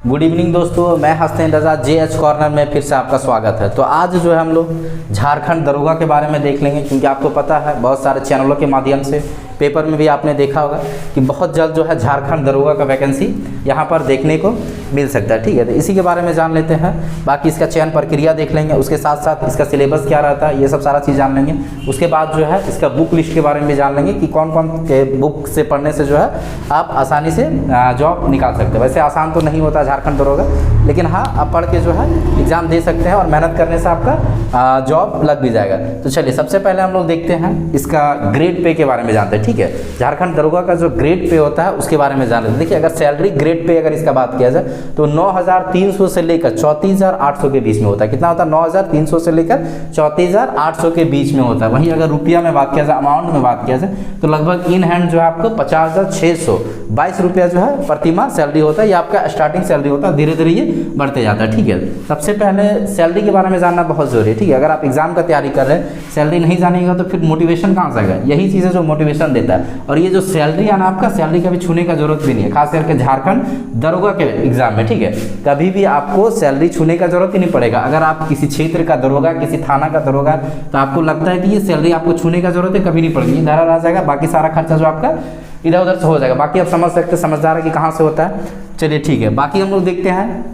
Good evening दोस्तों, मैं हसनैन रज़ा JH corner में फिर से आपका स्वागत है। तो आज जो है हम लोग झारखंड दरोगा के बारे में देख लेंगे, क्योंकि आपको पता है बहुत सारे चैनलों के माध्यम से पेपर में भी आपने देखा होगा कि बहुत जल्द जो है झारखंड दरोगा का वैकेंसी यहाँ पर देखने को मिल सकता है। ठीक है, तो इसी के बारे में जान लेते हैं। बाकी इसका चयन प्रक्रिया देख लेंगे, उसके साथ साथ इसका सिलेबस क्या रहता है, ये सब सारा चीज़ जान लेंगे। उसके बाद जो है इसका बुक लिस्ट के बारे में भी जान लेंगे कि कौन कौन के बुक से पढ़ने से जो है आप आसानी से जॉब निकाल सकते हैं। वैसे आसान तो नहीं होता झारखंड दरोगा, लेकिन हाँ आप पढ़ के जो है एग्ज़ाम दे सकते हैं और मेहनत करने से आपका जॉब लग भी जाएगा। तो चलिए सबसे पहले हम लोग देखते हैं इसका ग्रेड पे के बारे में जानते हैं। ठीक है, झारखंड दरोगा का जो ग्रेड पे होता है उसके बारे में जान लेते हैं। देखिए, अगर सैलरी ग्रेड पे अगर इसका बात किया जाए तो 9,300 से लेकर 34,800 के बीच में होता है। कितना होता है? 9,300 से लेकर 34,800 के बीच में होता है। वहीं अगर रुपया में बात किया जाए, अमाउंट में बात किया जाए, तो लगभग इन हैंड जो है आपको 50,622 रुपया जो है प्रति माह सैलरी होता है। ये आपका स्टार्टिंग सैलरी होता है, धीरे धीरे ये बढ़ते जाता है। ठीक है, सबसे पहले सैलरी के बारे में जानना बहुत जरूरी है। ठीक है, अगर आप एग्जाम का तैयारी कर रहे हैं, सैलरी नहीं जानेगा तो फिर मोटिवेशन कहाँ से आएगा? यही चीज़ है जो मोटिवेशन देता है। और ये जो सैलरी है ना, आपका सैलरी कभी छूने का जरूरत भी नहीं है, खास करके झारखंड दरोगा के एग्जाम में। ठीक है, कभी भी आपको सैलरी छूने का जरूरत ही नहीं पड़ेगा। अगर आप किसी क्षेत्र का दरोगा, किसी थाना का दरोगा, तो आपको लगता है कि ये सैलरी आपको छूने का जरूरत है, कभी नहीं पड़ेगी, इधर आ जाएगा। बाकी सारा खर्चा जो आपका इधर उधर से हो जाएगा। बाकी आप समझ सकते, समझदार है कि कहाँ से होता है। चलिए ठीक है, बाकी हम लोग देखते हैं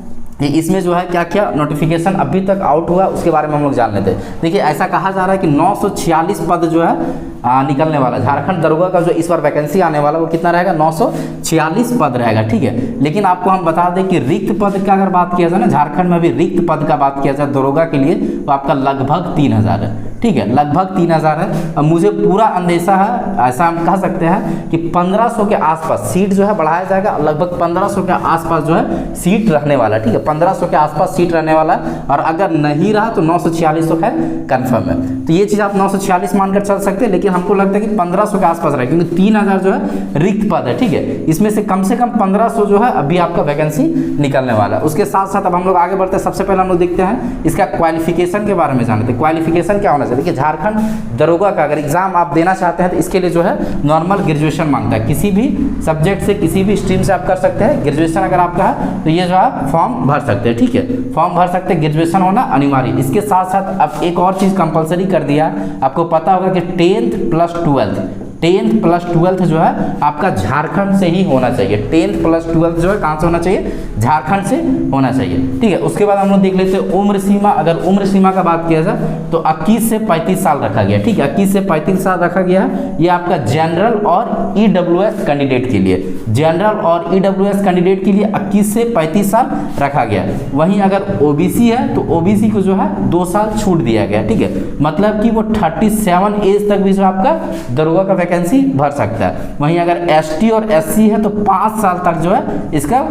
इसमें जो है क्या क्या नोटिफिकेशन अभी तक आउट हुआ उसके बारे में हम लोग जान लेते हैं। देखिए, ऐसा कहा जा रहा है कि 946 पद जो है निकलने वाला झारखंड दरोगा का जो इस बार वैकेंसी आने वाला वो कितना रहेगा? 946 पद रहेगा। ठीक है, लेकिन आपको हम बता दें कि रिक्त पद का अगर बात किया जाए ना, झारखंड में भी रिक्त पद का बात किया जाए दरोगा के लिए, तो आपका लगभग 3,000 है। ठीक है, लगभग 3,000 है। अब मुझे पूरा अंदेशा है, ऐसा हम कह सकते हैं कि 1500 के आसपास सीट जो है बढ़ाया जाएगा। लगभग 1500 के आसपास जो है सीट रहने वाला है। ठीक है, 1500 के आसपास सीट रहने वाला है। और अगर नहीं रहा तो 946 तो खैर कन्फर्म है। तो ये चीज़ आप 946 मानकर चल सकते हैं, लेकिन हमको लगता है कि 1500 के आसपास रहे, क्योंकि 3,000 जो है रिक्त पद है। ठीक है, इसमें से कम 1500 जो है अभी आपका वैकेंसी निकलने वाला है। उसके साथ साथ अब हम लोग आगे बढ़ते हैं। सबसे पहले हम लोग देखते हैं इसका क्वालिफिकेशन के बारे में जानते हैं। क्वालिफिकेशन क्या होना चाहिए? देखिए, झारखंड दरोगा का अगर एग्जाम आप देना चाहते हैं तो इसके लिए जो है नॉर्मल ग्रेजुएशन मांगता है। किसी भी सब्जेक्ट से, किसी भी स्ट्रीम से आप कर सकते हैं। ग्रेजुएशन अगर आपका है तो ये जो आप फॉर्म भर सकते हैं। ठीक है, फॉर्म भर सकते हैं, ग्रेजुएशन होना अनिवार्य। इसके साथ साथ अब एक और चीज़ कंपलसरी कर दिया, आपको पता होगा कि 10th प्लस 12th जो है आपका झारखंड से ही होना चाहिए। 10th प्लस 12th जो है कहाँ से होना चाहिए? झारखंड से होना चाहिए। ठीक है, उसके बाद हम लोग देख लेते हैं उम्र सीमा। अगर उम्र सीमा का बात किया जाए तो 21 से 35 साल रखा गया। ठीक है, 21 से 35 साल रखा गया है। ये आपका जनरल और EWS कैंडिडेट के लिए, जनरल और EWS कैंडिडेट के लिए 21 से 35 साल रखा गया है। वहीं अगर OBC है तो OBC को जो है 2 साल छूट दिया गया। ठीक है, मतलब कि वो 37 एज तक भी जो आपका दरोगा का वैकेंसी भर सकता है। वहीं अगर ST और SC है तो 5 साल तक जो है इसका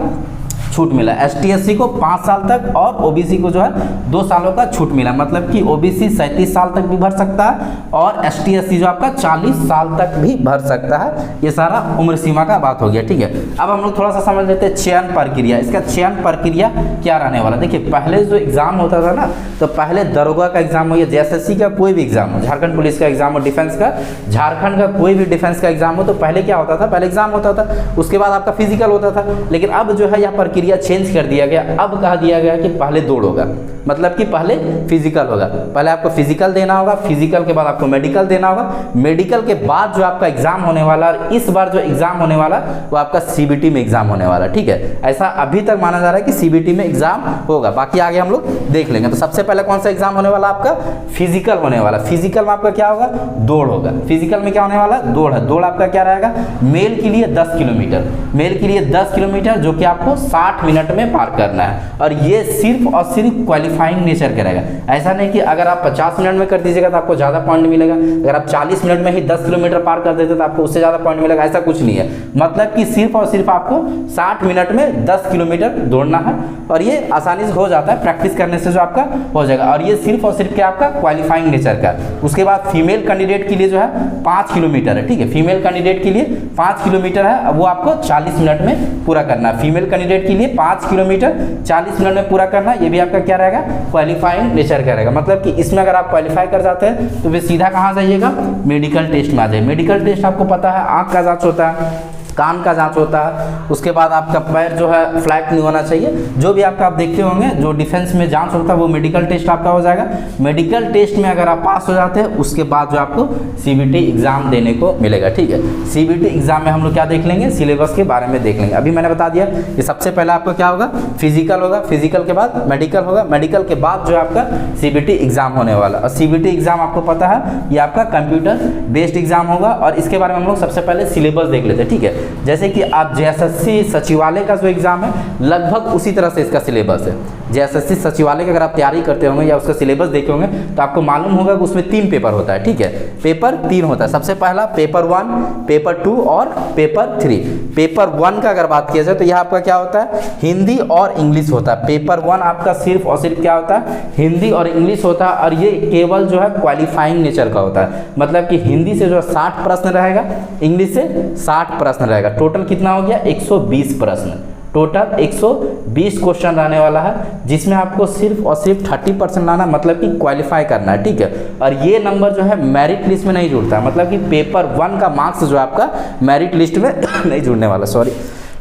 छूट मिला। ST SC को 5 साल तक और OBC को जो है 2 सालों का छूट मिला। मतलब कि OBC 37 साल तक भी भर सकता है और ST SC जो आपका 40 साल तक भी भर सकता है। ये सारा उम्र सीमा का बात हो गया। ठीक है, अब हम लोग थोड़ा सा समझ लेते हैं चयन प्रक्रिया। इसका चयन प्रक्रिया क्या रहने वाला? देखिए, पहले जो एग्जाम होता था ना, तो पहले दरोगा का एग्जाम हो या JSSC का कोई भी एग्जाम हो, झारखंड पुलिस का एग्जाम हो, डिफेंस का, झारखंड का कोई भी डिफेंस का एग्जाम हो, तो पहले क्या होता था? पहले एग्जाम होता था, उसके बाद आपका फिजिकल होता था। लेकिन अब जो है यह प्रक्रिया चेंज कर दिया गया। अब कहा दिया गया कि पहले दौड़ होगा, मतलब कि पहले फिजिकल होगा। पहले आपको फिजिकल देना होगा, फिजिकल के बाद आपको मेडिकल देना होगा, मेडिकल के बाद जो आपका एग्जाम होने वाला है, इस बार जो एग्जाम होने वाला वो आपका CBT में एग्जाम होने वाला है। ठीक है, ऐसा अभी तक माना जा रहा है कि CBT में एग्जाम होगा। बाकी आगे हम लोग देख लेंगे। तो सबसे पहले कौन सा एग्जाम होने वाला? आपका फिजिकल होने वाला। फिजिकल में आपका क्या होगा? दौड़ होगा। फिजिकल में क्या होने वाला? दौड़ है। दौड़ आपका क्या रहेगा? मेल के लिए 10 किलोमीटर, मेल के लिए 10 किलोमीटर, जो कि आपको 60 मिनट में पार करना है। और ये सिर्फ और सिर्फ क्वालिफाइंग नेचर का रहेगा। ऐसा नहीं कि अगर आप 50 मिनट में कर दीजिएगा तो आपको ज़्यादा पॉइंट मिलेगा, अगर आप 40 मिनट में ही 10 किलोमीटर पार कर देते तो आपको उससे ज़्यादा पॉइंट मिलेगा। ऐसा कुछ नहीं है। मतलब कि सिर्फ और सिर्फ आपको 60 मिनट में 10 किलोमीटर दौड़ना है। और ये आसानी से हो जाता है, प्रैक्टिस करने से जो आपका हो जाएगा। और ये सिर्फ और सिर्फ क्या आपका क्वालिफाइंग नेचर का। उसके बाद फीमेल कैंडिडेट के लिए जो है 5 किलोमीटर है। ठीक है, फीमेल कैंडिडेट के लिए 5 किलोमीटर है, वो आपको 40 मिनट में पूरा करना है। फीमेल कैंडिडेट के लिए 5 किलोमीटर 40 मिनट में पूरा करना। ये भी आपका क्या रहेगा? क्वालिफाइंग नेचर का रहेगा। मतलब कि इसमें अगर आप क्वालिफाई कर जाते हैं तो फिर सीधा कहाँ जाइएगा? मेडिकल टेस्ट में आ जाए। मेडिकल टेस्ट आपको पता है आँख का जांच होता है, कान का जांच होता है, उसके बाद आपका पैर जो है फ्लैट नहीं होना चाहिए। जो भी आपका आप देखते होंगे जो डिफेंस में जांच होता है वो मेडिकल टेस्ट आपका हो जाएगा। मेडिकल टेस्ट में अगर आप पास हो जाते हैं उसके बाद जो आपको सीबीटी एग्जाम देने को मिलेगा। ठीक है, सीबीटी एग्जाम में हम लोग क्या देख लेंगे, सिलेबस के बारे में देख लेंगे। अभी मैंने बता दिया कि सबसे पहले आपका क्या होगा, फिजिकल होगा, फिजिकल के बाद मेडिकल होगा, मेडिकल के बाद जो आपका सीबीटी एग्जाम होने वाला। और सीबीटी एग्जाम आपको पता है ये आपका कंप्यूटर बेस्ड एग्जाम होगा। और इसके बारे में हम लोग सबसे पहले सिलेबस देख लेते हैं। ठीक है, जैसे कि आप जेएसएससी सचिवालय का जो एग्जाम है लगभग उसी तरह से इसका सिलेबस है। जेएसएससी सचिवालय की अगर आप तैयारी करते होंगे या उसका सिलेबस देखे होंगे तो आपको मालूम होगा कि उसमें 3 पेपर होता है। ठीक है, पेपर 3 होता है। सबसे पहला पेपर 1, पेपर 2 और पेपर 3। पेपर 1 का अगर बात किया जाए तो यह आपका क्या होता है, हिंदी और इंग्लिश होता है। पेपर 1 आपका सिर्फ और सिर्फ क्या होता है, हिंदी और इंग्लिश होता है। और ये केवल जो है क्वालिफाइंग नेचर का होता है, मतलब कि हिंदी से जो 60 प्रश्न रहेगा, इंग्लिश से 60 प्रश्न रहेगा। टोटल कितना हो गया, 120 प्रश्न। टोटल 120 क्वेश्चन रहने वाला है, जिसमें आपको सिर्फ और सिर्फ 30% लाना, मतलब कि क्वालिफाई करना है। ठीक है, और ये नंबर जो है मेरिट लिस्ट में नहीं जुड़ता, मतलब कि पेपर 1 का मार्क्स जो आपका मेरिट लिस्ट में नहीं जुड़ने वाला, सॉरी।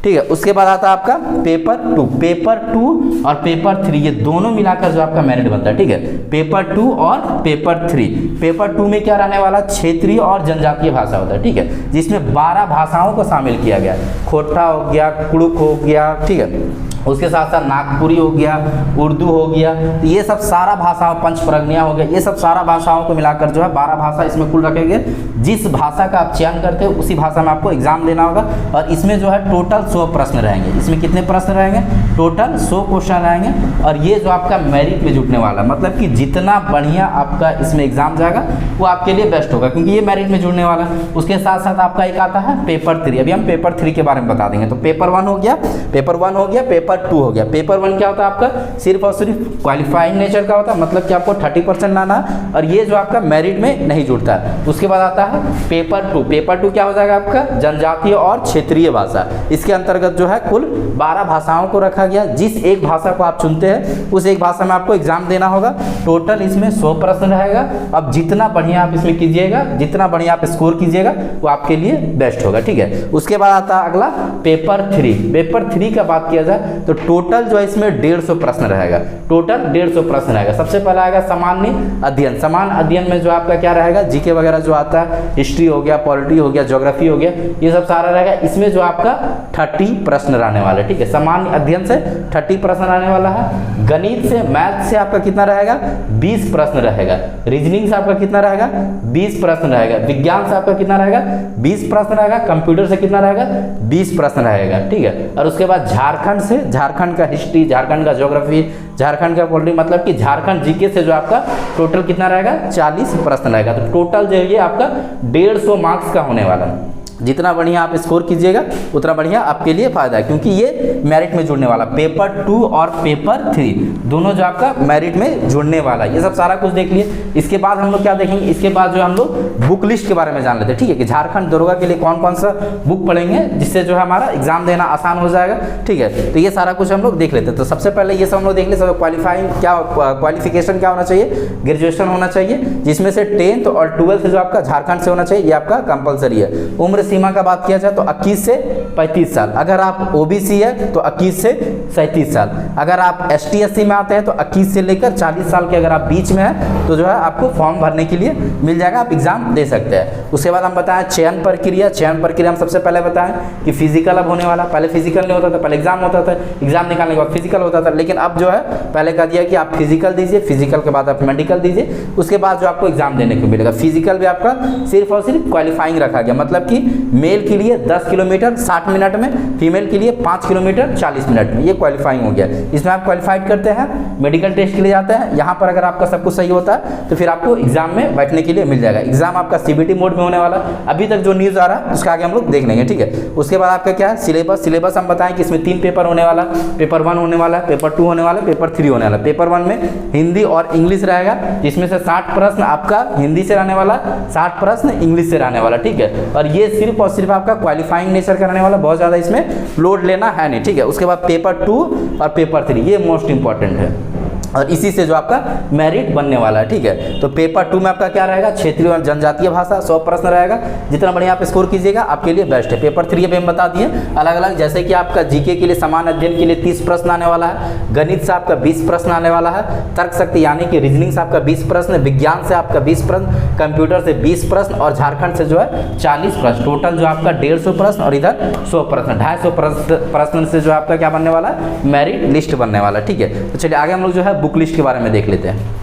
ठीक है, उसके बाद आता है आपका पेपर 2। पेपर 2 और पेपर 3 ये दोनों मिलाकर जो आपका मेरिट बनता है। ठीक है, पेपर 2 और पेपर 3। पेपर 2 में क्या रहने वाला, क्षेत्रीय और जनजातीय भाषा होता है। ठीक है, जिसमें 12 भाषाओं को शामिल किया गया। खोटा हो गया, कुड़ुक हो गया, ठीक है, उसके साथ साथ नागपुरी हो गया, उर्दू हो गया, तो ये सब सारा भाषाओं, पंचप्रज्ञा हो गया, ये सब सारा भाषाओं को मिलाकर जो है 12 भाषा इसमें कुल रखेंगे। जिस भाषा का आप चयन करते हो उसी भाषा में आपको एग्जाम देना होगा। और इसमें जो है टोटल 100 प्रश्न रहेंगे। इसमें कितने प्रश्न रहेंगे, टोटल 100 क्वेश्चन रहेंगे। और ये जो आपका मेरिट में जुटने वाला, मतलब कि जितना बढ़िया आपका इसमें एग्जाम जाएगा वो आपके लिए बेस्ट होगा, क्योंकि ये मेरिट में जुड़ने वाला। उसके साथ साथ आपका एक आता है पेपर 3। अभी हम पेपर 3 के बारे में बता देंगे। तो पेपर 1 हो गया, पेपर 1 हो गया, पेपर 2 हो गया। पेपर 1 क्या होता है आपका, सिर्फ और सिर्फ क्वालिफाइंग नेचर का होता है, मतलब कि आपको 30% लाना है, और ये जो आपका मेरिट में नहीं जुड़ता है। उसके बाद आता है पेपर 2। पेपर 2 क्या हो जाएगा आपका, जनजातीय और क्षेत्रीय भाषा। इसके अंतर्गत जो है कुल 12 भाषाओं को रखा गया। जिस एक भाषा को आप चुनते हैं उस एक भाषा में आपको एग्जाम देना होगा। टोटल इसमें 100 प्रश्न रहेगा। अब जितना बढ़िया आप इसमें कीजिएगा, जितना बढ़िया आप स्कोर कीजिएगा वो आपके लिए बेस्ट होगा। ठीक है, उसके बाद आता है अगला पेपर 3। पेपर 3 का बात किया जाए तो टोटल जो है इसमें 150 प्रश्न रहेगा। टोटल 150 प्रश्न रहेगा। सबसे पहला आएगा सामान्य अध्ययन। सामान्य अध्ययन में जो आपका क्या रहेगा, जीके वगैरह जो आता है, हिस्ट्री हो गया, पॉलिटी हो गया, ज्योग्राफी हो गया, ये सब सारा रहेगा। इसमें जो आपका 30 प्रश्न रहने वाले। ठीक है, सामान्य अध्ययन से 30 प्रश्न रहने वाला है। गणित से, मैथ से आपका कितना रहेगा, 20 प्रश्न रहेगा। रीजनिंग से आपका कितना रहेगा, 20 प्रश्न रहेगा। विज्ञान से आपका कितना रहेगा, 20 प्रश्न रहेगा। कंप्यूटर से कितना रहेगा, 20 प्रश्न रहेगा। ठीक है, और उसके बाद झारखंड से, झारखंड का हिस्ट्री, झारखंड का ज्योग्राफी, झारखंड का पॉलिटी, मतलब कि झारखंड जीके से जो आपका टोटल कितना रहेगा, 40 प्रश्न रहेगा। तो टोटल जो ये आपका 150 मार्क्स का होने वाला है। जितना बढ़िया आप स्कोर कीजिएगा उतना बढ़िया आपके लिए फायदा है, क्योंकि ये मेरिट में जुड़ने वाला। पेपर 2 और पेपर 3 दोनों जो आपका मेरिट में जुड़ने वाला है। ये सब सारा कुछ देख लिए। इसके बाद हम लोग क्या देखेंगे, इसके बाद जो हम लोग बुक लिस्ट के बारे में जान लेते हैं। ठीक है, कि झारखंड दरोगा के लिए कौन कौन सा बुक पढ़ेंगे जिससे जो है हमारा एग्जाम देना आसान हो जाएगा। ठीक है, तो ये सारा कुछ हम लोग देख लेते हैं। तो सबसे पहले ये सब हम लोग देख ले, सब क्वालिफाइंग क्या, क्वालिफिकेशन क्या होना चाहिए, ग्रेजुएशन होना चाहिए, जिसमें से 10th और 12th जो आपका झारखंड से होना चाहिए, ये आपका कंपलसरी है। उम्र सीमा का बात किया जाए तो 21 से 35 साल। अगर आप ओबीसी है तो 21 से 37 साल। अगर आप एसटी एससी में आते हैं तो 21 से लेकर 40 साल के अगर आप बीच में हैं तो जो है आपको फॉर्म भरने के लिए मिल जाएगा, आप एग्जाम दे सकते हैं। उसके बाद हम बताएं चयन प्रक्रिया। चयन प्रक्रिया हम सबसे पहले बताएं कि फिजिकल अब होने वाला। पहले फिजिकल नहीं होता था, पहले एग्जाम होता था, एग्जाम निकालने के बाद फिजिकल होता था। लेकिन अब जो है पहले कह दिया कि आप फिजिकल दीजिए, फिजिकल के बाद आप मेडिकल दीजिए, उसके बाद जो आपको एग्जाम देने को मिलेगा। फिजिकल भी आपका सिर्फ और सिर्फ क्वालिफाइंग रखा गया, मतलब कि मेल के लिए 10 किलोमीटर 60 मिनट में, फीमेल के लिए 5 किलोमीटर 40 मिनट में, ये क्वालिफाइंग हो गया। इसमें आप क्वालिफाइड करते हैं, मेडिकल टेस्ट के लिए जाते हैं। यहाँ पर अगर आपका सब कुछ सही होता है तो फिर आपको एग्जाम में बैठने के लिए मिल जाएगा। एग्जाम आपका सीबीटी मोड में होने वाला। अभी तक जो न्यूज़ आ रहा है उसका आगे हम लोग देख लेंगे। ठीक है, उसके बाद आपका क्या है सिलेबस। सिलेबस हम बताएं कि इसमें 3 पेपर होने वाला। पेपर 1 होने वाला, पेपर 2 होने वाला, पेपर 3 होने वाला। पेपर 1 में हिंदी और इंग्लिश रहेगा, जिसमें से 60 प्रश्न आपका हिंदी से रहने वाला, 60 प्रश्न इंग्लिश से रहने वाला। ठीक है, और ये सिर्फ और सिर्फ आपका क्वालिफाइंग नेचर करने वाला, बहुत ज़्यादा इसमें लोड लेना है नहीं। ठीक है, उसके बाद पेपर 2 और पेपर 3 ये मोस्ट इंपॉर्टेंट है। और इसी से जो आपका मेरिट बनने वाला है, ठीक है। तो पेपर 2 में आपका क्या रहेगा, क्षेत्रीय और जनजातीय भाषा 100 प्रश्न रहेगा। जितना बढ़िया आप स्कोर कीजिएगा आपके लिए बेस्ट है। पेपर 3 अभी हम बता दिए अलग अलग, जैसे कि आपका जीके के लिए सामान्य अध्ययन के लिए 30 प्रश्न आने वाला है, गणित से आपका 20 प्रश्न आने वाला है, तर्क शक्ति यानी कि रीजनिंग से आपका 20 प्रश्न, विज्ञान से आपका 20 प्रश्न, कंप्यूटर से 20 प्रश्न और झारखंड से जो है 40 प्रश्न। टोटल जो आपका 150 प्रश्न और इधर 100 प्रश्न, 250 प्रश्न से जो आपका क्या बनने वाला है, मेरिट लिस्ट बनने वाला है, ठीक है। तो चलिए आगे हम लोग जो है बुक लिस्ट के बारे में देख लेते हैं।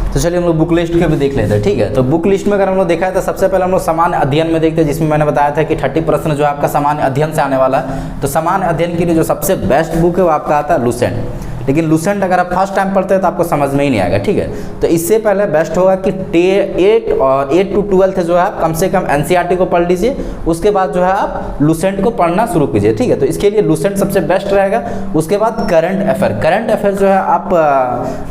तो चलिए हम लोग बुक लिस्ट के भी देख लेते हैं, ठीक है। तो बुक लिस्ट में अगर हम लोग देखा है तो सबसे पहले हम लोग सामान्य अध्ययन में देखते हैं, जिसमें मैंने बताया था कि 30 प्रश्न जो आपका सामान्य अध्ययन से आने वाला है। तो सामान्य अध्ययन के लिए जो सबसे बेस्ट बुक है वो आपका आता है लुसेंट। लेकिन लुसेंट अगर आप फर्स्ट टाइम पढ़ते हैं तो आपको समझ में ही नहीं आएगा, ठीक है। तो इससे पहले बेस्ट होगा कि 8 to 12 जो है आप कम से कम एनसीईआरटी को पढ़ लीजिए, उसके बाद जो है आप लुसेंट को पढ़ना शुरू कीजिए, ठीक है। तो इसके लिए लुसेंट सबसे बेस्ट रहेगा। उसके बाद करंट अफेयर जो है आप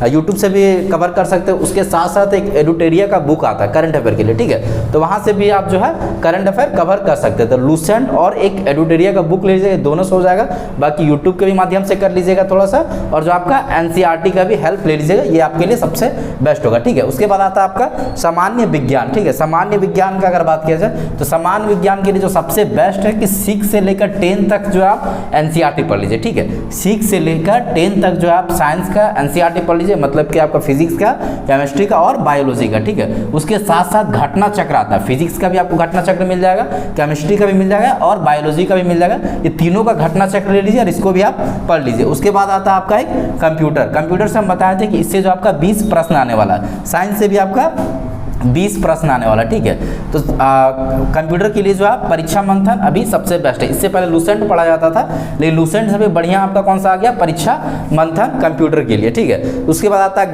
यूट्यूब से भी कवर कर सकते हो, उसके साथ साथ एक एडुटेरिया का बुक आता है करंट अफेयर के लिए, ठीक है। तो वहाँ से भी आप जो है करंट अफेयर कवर कर सकते हैं। तो लुसेंट और एक एडुटेरिया का बुक ले लीजिएगा, दोनों से हो जाएगा। बाकी यूट्यूब के भी माध्यम से कर लीजिएगा थोड़ा सा, और जो आपका एनसीईआरटी का भी हेल्प ले लीजिएगा, ये आपके लिए सबसे बेस्ट होगा, ठीक है। उसके बाद आता है आपका सामान्य विज्ञान, ठीक है। सामान्य विज्ञान का अगर बात किया जाए तो सामान्य विज्ञान के लिए जो सबसे बेस्ट है कि 6 से लेकर 10 तक जो आप एनसीईआरटी पढ़ लीजिए, ठीक है। 6 से लेकर 10 तक जो आप साइंस का एनसीईआरटी पढ़ लीजिए, मतलब कि आपका फिजिक्स का, केमिस्ट्री का और बायोलॉजी का, ठीक है। उसके साथ साथ घटना चक्र आता है, फिजिक्स का भी आपको घटना चक्र मिल जाएगा, केमिस्ट्री का भी मिल जाएगा और बायोलॉजी का भी मिल जाएगा। ये तीनों का घटना चक्र ले लीजिए और इसको भी आप पढ़ लीजिए। उसके बाद आता है आपका एक कंप्यूटर से हम बताए थे कि इससे जो आपका 20 प्रश्न आने वाला है, साइंस से भी आपका 20 प्रश्न आने वाला, ठीक है। तो कंप्यूटर के लिए जो है परीक्षा मंथन अभी सबसे बेस्ट है। इससे पहले लुसेंट पढ़ा जाता था, लेकिन लुसेंट से भी बढ़िया आपका कौन सा आ गया, परीक्षा मंथन कंप्यूटर के लिए, ठीक है। उसके बाद आता है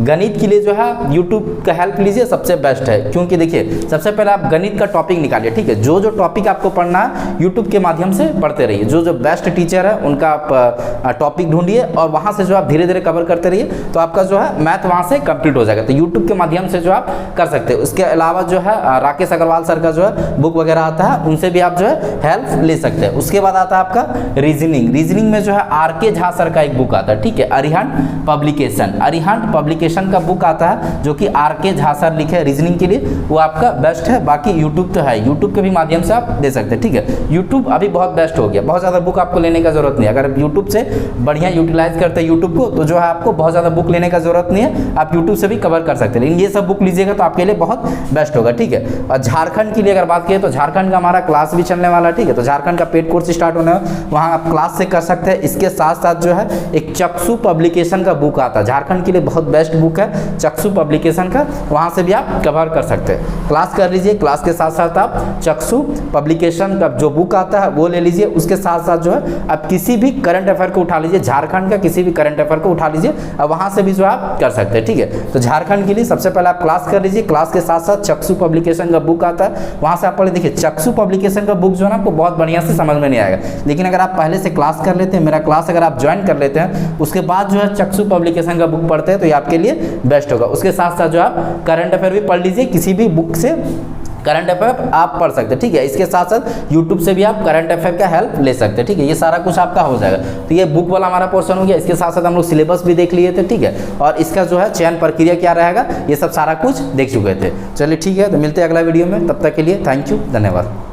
गणित के लिए जो है यूट्यूब का हेल्प लीजिए, सबसे बेस्ट है। क्योंकि देखिए सबसे पहले आप गणित का टॉपिक निकालिए, ठीक है। जो टॉपिक आपको पढ़ना है यूट्यूब के माध्यम से पढ़ते रहिए, जो बेस्ट टीचर है उनका आप टॉपिक ढूंढिए और वहाँ से जो आप धीरे धीरे कवर करते रहिए, तो आपका जो है मैथ वहाँ से कंप्लीट हो जाएगा। तो यूट्यूब के माध्यम से जो आप कर सकते हैं। उसके अलावा जो है राकेश अग्रवाल सर का जो है बुक वगैरह आता है, उनसे भी आप जो है हेल्प ले सकते हैं। उसके बाद आता है आपका रीजनिंग में जो है आर.के. झा सर का एक बुक आता है, ठीक है। अरिहंत पब्लिकेशन का बुक आता है, जो कि आर.के. झा सर लिखे रीजनिंग के लिए, वो आपका बेस्ट है। बाकी यूट्यूब तो है, यूट्यूब के भी माध्यम से आप दे सकते हैं, ठीक है। यूट्यूब अभी बहुत बेस्ट हो गया, बहुत ज़्यादा बुक आपको लेने का जरूरत नहीं है। अगर यूट्यूब से बढ़िया यूटिलाइज करते हैं यूट्यूब को, तो जो है आपको बहुत ज़्यादा बुक लेने का जरूरत नहीं है, आप यूट्यूब से भी कवर कर सकते हैं। लेकिन ये सब बुक लीजिएगा तो आपके लिए बहुत बेस्ट होगा, ठीक है। और झारखंड के लिए अगर बात करें तो झारखंड का हमारा क्लास भी चलने वाला है, ठीक है। तो झारखंड का पेड कोर्स स्टार्ट होने वाला, वहाँ आप क्लास से कर सकते हैं। इसके साथ साथ जो है एक चक्षु पब्लिकेशन का बुक आता है, झारखंड के लिए बहुत बेस्ट बुक है चक्षु पब्लिकेशन का, वहाँ से भी आप कवर कर सकते हैं। क्लास कर लीजिए, क्लास के साथ साथ आप चक्षु पब्लिकेशन का जो बुक आता है वो ले लीजिए। उसके साथ साथ जो है आप किसी भी करंट अफेयर को उठा लीजिए, झारखंड का किसी भी करंट अफेयर को उठा लीजिए और वहाँ से भी जो आप कर सकते हैं, ठीक है। तो झारखंड के लिए सबसे पहले आप क्लास कर लीजिए, क्लास के साथ साथ चक्षु पब्लिकेशन का बुक आता है, वहाँ से आप पढ़े। देखिए चक्षु पब्लिकेशन का बुक जो है ना आपको बहुत बढ़िया से समझ में नहीं आएगा, लेकिन अगर आप पहले से क्लास कर लेते हैं, मेरा क्लास अगर आप ज्वाइन कर लेते हैं, उसके बाद जो है चक्षु पब्लिकेशन का बुक पढ़ते हैं, तो ये आपके लिए बेस्ट होगा। उसके साथ साथ जो आप करंट अफेयर भी पढ़ लीजिए, किसी भी बुक से करंट अफेयर आप पढ़ सकते हैं, ठीक है। इसके साथ साथ यूट्यूब से भी आप करंट अफेयर का हेल्प ले सकते हैं, ठीक है। ये सारा कुछ आपका हो जाएगा। तो ये बुक वाला हमारा पोर्शन हो गया। इसके साथ साथ हम लोग सिलेबस भी देख लिए थे, ठीक है। और इसका जो है चयन प्रक्रिया क्या रहेगा, ये सब सारा कुछ देख चुके थे। चलिए ठीक है, तो मिलते हैं अगला वीडियो में, तब तक के लिए थैंक यू, धन्यवाद।